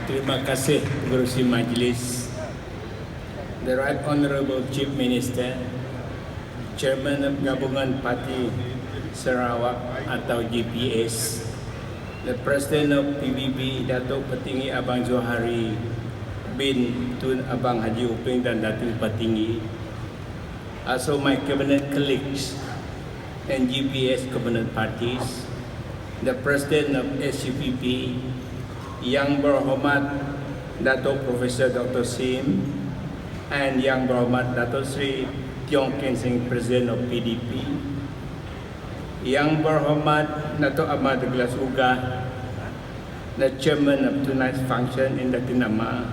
Terima kasih Pengerusi Majlis, the Right Honourable Chief Minister, Chairman of Gabungan Parti Sarawak atau GPS, the President of PBB Datuk Petinggi Abang Johari bin Tun Abang Haji Uping dan Datuk Petinggi, also my cabinet colleagues and GPS cabinet parties, the President of SUPP, Yang Berhormat Datuk Profesor Dr. Sim, and Yang Berhormat Datuk Sri Tiong Ken Sing, President of PDP, Yang Berhormat Datuk Amar Douglas Uga, the Chairman of tonight's function in the Tinama,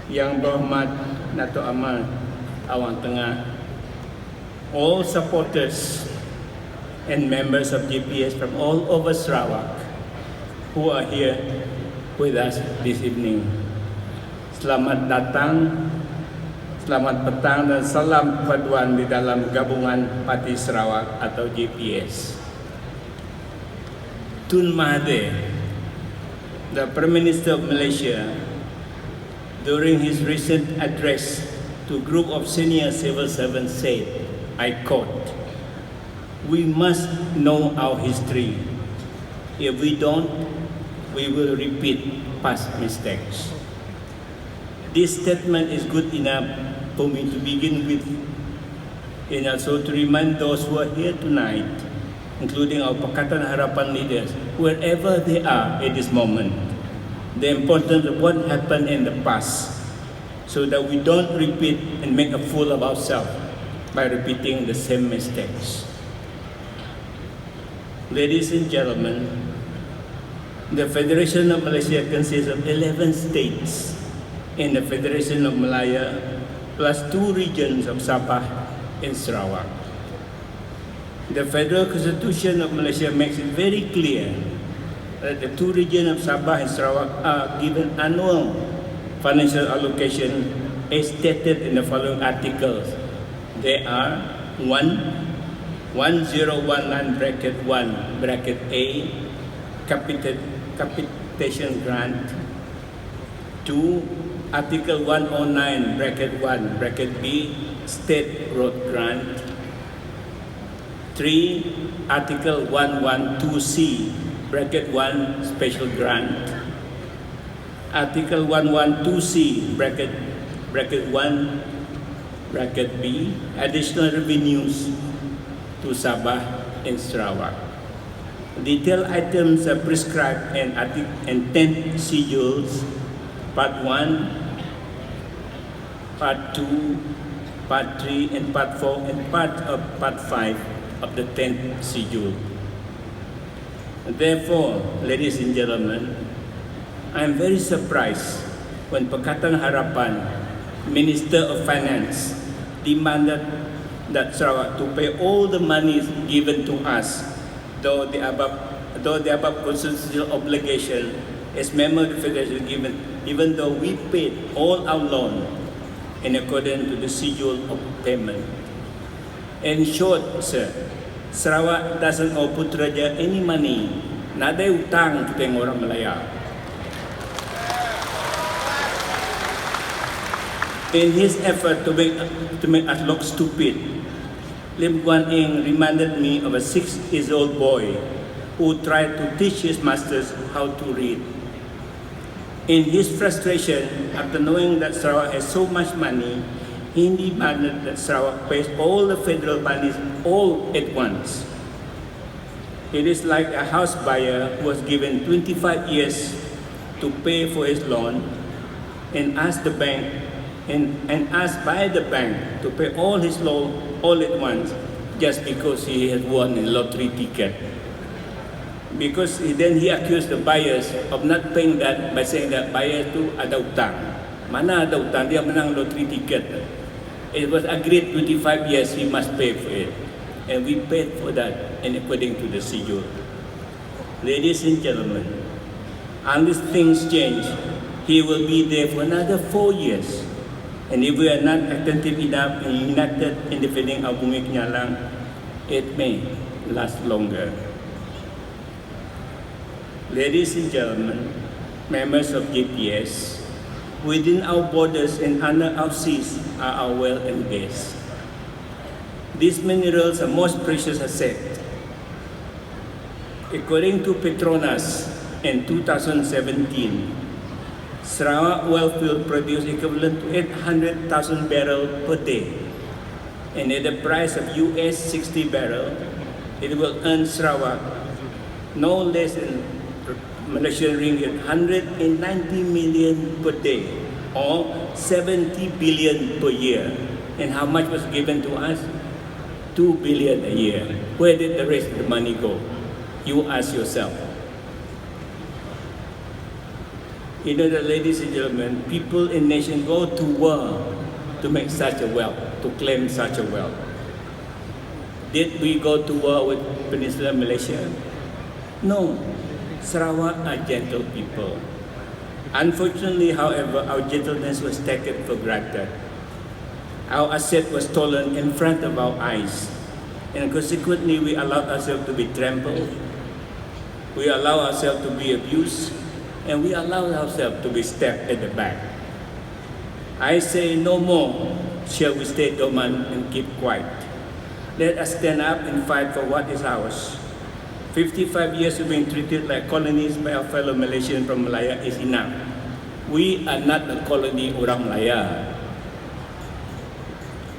Yang Berhormat Datuk Amar Awang Tengah, all supporters and members of GPS from all over Sarawak who are here with us this evening. Selamat datang, selamat petang dan salam paduan di dalam Gabungan Parti Sarawak atau GPS. Tun Mahathir, the Prime Minister of Malaysia, during his recent address to a group of senior civil servants said, I quote, "We must know our history. If we don't, we will repeat past mistakes." This statement is good enough for me to begin with, and also to remind those who are here tonight, including our Pakatan Harapan leaders, wherever they are at this moment, the importance of what happened in the past, so that we don't repeat and make a fool of ourselves by repeating the same mistakes. Ladies and gentlemen, the Federation of Malaysia consists of 11 states in the Federation of Malaya, plus 2 regions of Sabah and Sarawak. The Federal Constitution of Malaysia makes it very clear that the 2 regions of Sabah and Sarawak are given annual financial allocation as stated in the following articles. They are 1019 bracket 1 bracket A, capitation grant. 2, Article 109 bracket 1 bracket B, state road grant. 3, Article 112C bracket 1 special grant. Article 112C bracket 1 bracket B, additional revenues to Sabah and Sarawak. Detailed items are prescribed in 10 schedules, Part 1, Part 2, Part 3, and Part 4, and part of Part 5 of the 10th schedule. Therefore, ladies and gentlemen, I am very surprised when Pakatan Harapan, Minister of Finance, demanded that Sarawak to pay all the money given to us, though the above constitutional obligation as member of the Federation given, even though we paid all our loan in accordance to the schedule of payment. In short, sir, Sarawak doesn't owe Putrajaya any money. Nada utang kita yang orang Malaya. In his effort to make us look stupid, Lim Guan Eng reminded me of a 6-year-old boy who tried to teach his masters how to read. In his frustration, after knowing that Sarawak has so much money, he demanded that Sarawak pays all the federal monies all at once. It is like a house buyer who was given 25 years to pay for his loan and asked by the bank to pay all his loan all at once just because he had won a lottery ticket. Because then he accused the buyers of not paying that by saying that buyer tu ada utang. Mana ada utang? Dia menang lottery ticket. It was agreed 25 years he must pay for it. And we paid for that and according to the schedule. Ladies and gentlemen, unless things change, he will be there for another 4 years. And if we are not attentive enough and united in defending our bumi Kenyalang, it may last longer. Ladies and gentlemen, members of GPS, within our borders and under our seas are our oil and gas. These minerals are most precious asset. According to Petronas in 2017, Sarawak oil field produced equivalent to 800,000 barrels per day. And at the price of US 60 barrel, it will earn Sarawak no less than Malaysian ringgit 190 million per day or 70 billion per year. And how much was given to us? 2 billion a year. Where did the rest of the money go? You ask yourself. You know that, ladies and gentlemen, people in nation go to war to make such a wealth, to claim such a wealth. Did we go to war with Peninsular Malaysia? No. Sarawak are gentle people. Unfortunately, however, our gentleness was taken for granted. Our asset was stolen in front of our eyes, and consequently, we allowed ourselves to be trampled, we allowed ourselves to be abused, and we allowed ourselves to be stabbed at the back. I say no more shall we stay dormant and keep quiet. Let us stand up and fight for what is ours. 55 years of being treated like colonies by our fellow Malaysians from Malaya is enough. We are not a colony orang Malaya.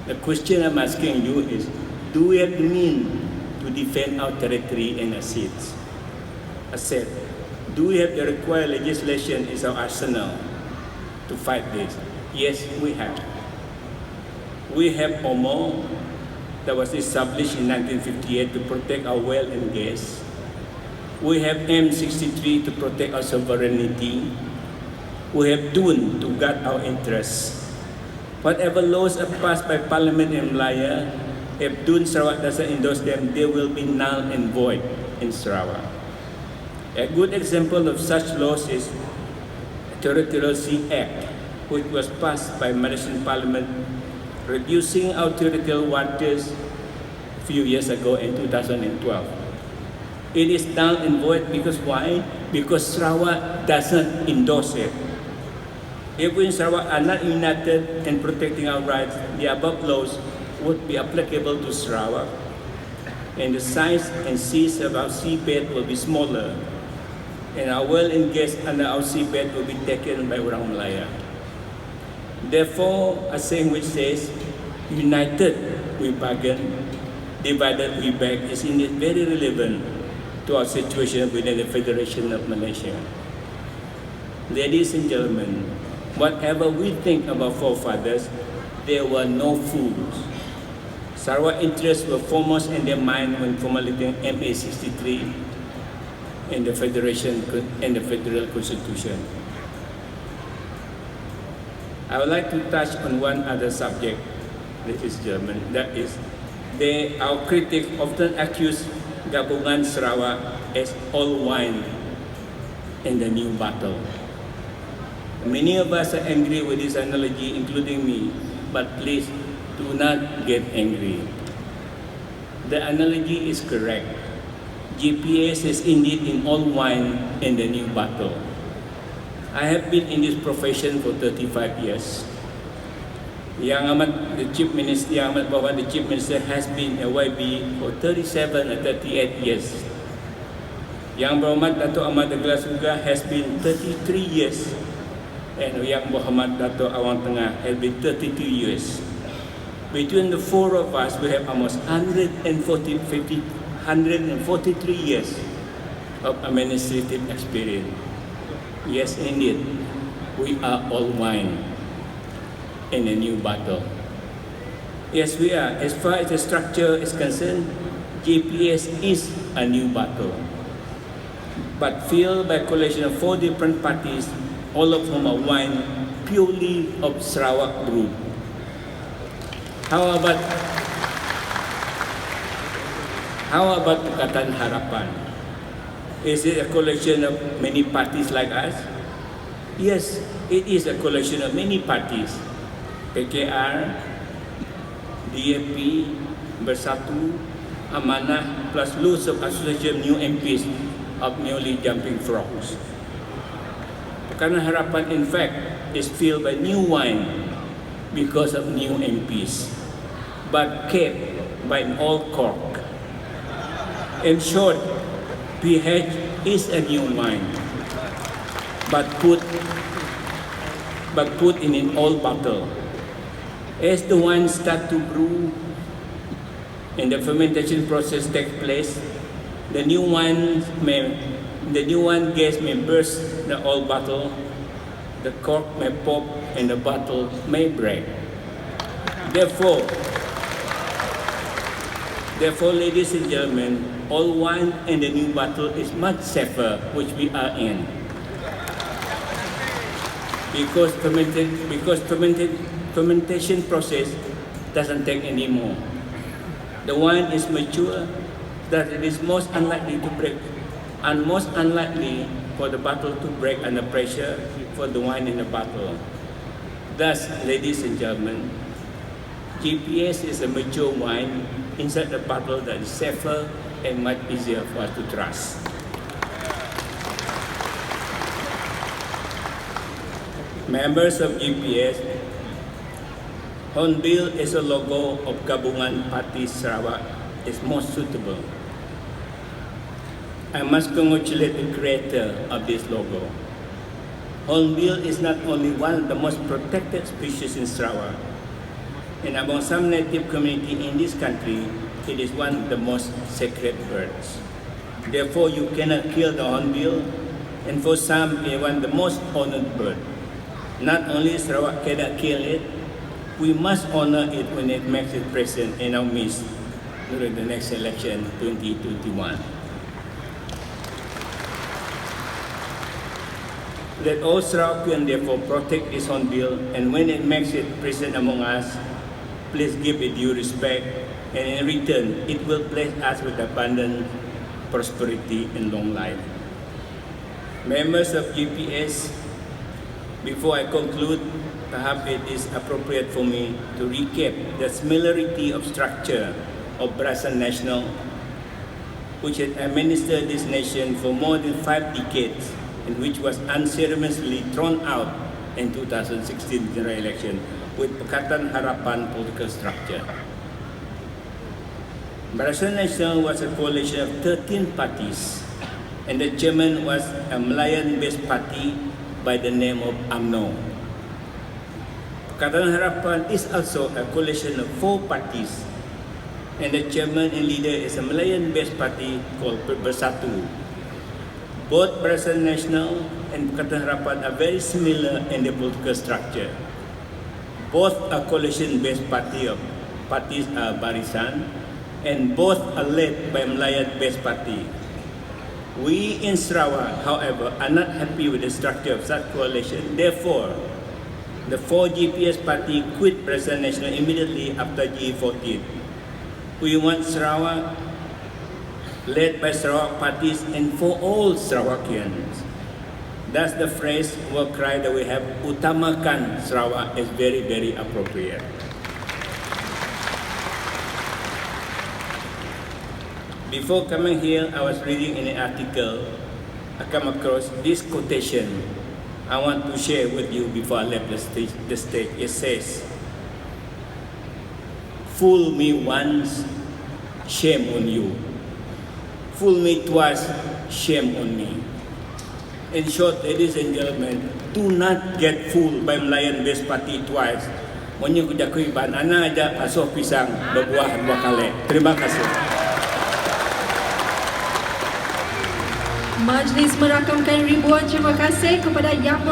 The question I'm asking you is, do we have the means to defend our territory and assets? Do we have the required legislation as our arsenal to fight this? Yes, we have. We have OMO that was established in 1958 to protect our oil and gas. We have M63 to protect our sovereignty. We have DUN to guard our interests. Whatever laws are passed by Parliament in Malaya, if DUN Sarawak doesn't endorse them, they will be null and void in Sarawak. A good example of such laws is Territorial Sea Act, which was passed by Malaysian Parliament, reducing our territorial waters a few years ago in 2012. It is null and void because why? Because Sarawak doesn't endorse it. If we in Sarawak are not united in protecting our rights, the above laws would be applicable to Sarawak, and the size and seas of our seabed will be smaller, and our oil and gas under our seabed will be taken by orang Malaya. Therefore, a saying which says, united we bargain, divided we beg, is indeed very relevant to our situation within the Federation of Malaysia. Ladies and gentlemen, whatever we think about forefathers, there were no fools. Sarawak interests were foremost in their mind when formulating MA 63 in the Federation and the Federal Constitution. I would like to touch on one other subject, ladies and gentlemen. That is, our critics often accuse Gabungan Sarawak as all wine in the new bottle. Many of us are angry with this analogy, including me, but please do not get angry. The analogy is correct. GPS is indeed in all wine in the new bottle. I have been in this profession for 35 years. Yang Amat, the Chief Minister, Yang Amat Bawa, the Chief Minister, has been a YB for 37 or 38 years. Yang Berhormat Datuk Amar Suga has been 33 years. And Yang Berhormat Datuk Awang Tengah has been 32 years. Between the four of us, we have almost 143 years of administrative experience. Yes, indeed, we are all wine in a new bottle. Yes, we are. As far as the structure is concerned, GPS is a new bottle, but filled by a coalition of 4 different parties, all of whom are wine purely of Sarawak brew. How about Pakatan Harapan? Is it a collection of many parties like us? Yes, it is a collection of many parties. PKR, DAP, Bersatu, Amanah, plus loads of association new MPs of newly jumping frogs. Pakatan Harapan, in fact, is filled by new wine because of new MPs, but kept by an old cork. In short, PH is a new wine, but put in an old bottle. As the wine starts to brew and the fermentation process takes place, the new wine gas may burst the old bottle, the cork may pop, and the bottle may break. Therefore, ladies and gentlemen, old wine in the new bottle is much safer, which we are in. Because fermentation process doesn't take anymore. The wine is mature, that it is most unlikely to break, and most unlikely for the bottle to break under pressure for the wine in the bottle. Thus, ladies and gentlemen, GPS is a mature wine inside the bottle that is safer and much easier for us to trust. Members of GPS, Hornbill as a logo of Gabungan Party Sarawak is most suitable. I must congratulate the creator of this logo. Hornbill is not only one of the most protected species in Sarawak, and among some native community in this country, it is one of the most sacred birds. Therefore, you cannot kill the hornbill, and for some, it is one of the most honored birds. Not only Sarawak cannot kill it, we must honor it when it makes it present in our midst during the next election, 2021. Let all Sarawakians therefore protect this hornbill, and when it makes it present among us, please give it due respect, and in return, it will bless us with abundant prosperity and long life. Members of GPS, before I conclude, perhaps it is appropriate for me to recap the similarity of structure of Barisan Nasional, which had administered this nation for more than 5 decades, and which was unceremoniously thrown out in 2016 general election with Pakatan Harapan political structure. Barisan Nasional was a coalition of 13 parties, and the chairman was a Melayan-based party by the name of UMNO. Pakatan Harapan is also a coalition of 4 parties, and the chairman and leader is a Melayan-based party called Bersatu. Both Barisan Nasional and Pakatan Harapan are very similar in their political structure. Both are coalition-based parties are barisan, and both are led by Melayan-based party. We in Sarawak, however, are not happy with the structure of such coalition. Therefore, the 4 GPS party quit Barisan Nasional immediately after G14. We want Sarawak led by Sarawak parties and for all Sarawakians. Thus the phrase or cry that we have, Utamakan Sarawak, is very, very appropriate. Before coming here, I was reading in an article, I come across this quotation I want to share with you before I left the stage. It says, "Fool me once, shame on you. Fool me twice, shame on me." In short, ladies and gentlemen, do not get fooled by Melayan-based party twice. Monyo kujakui ban ana aja asuh pisang berbuah 2 kali. Terima kasih. Majlis merakamkan ribuan terima kasih kepada Yang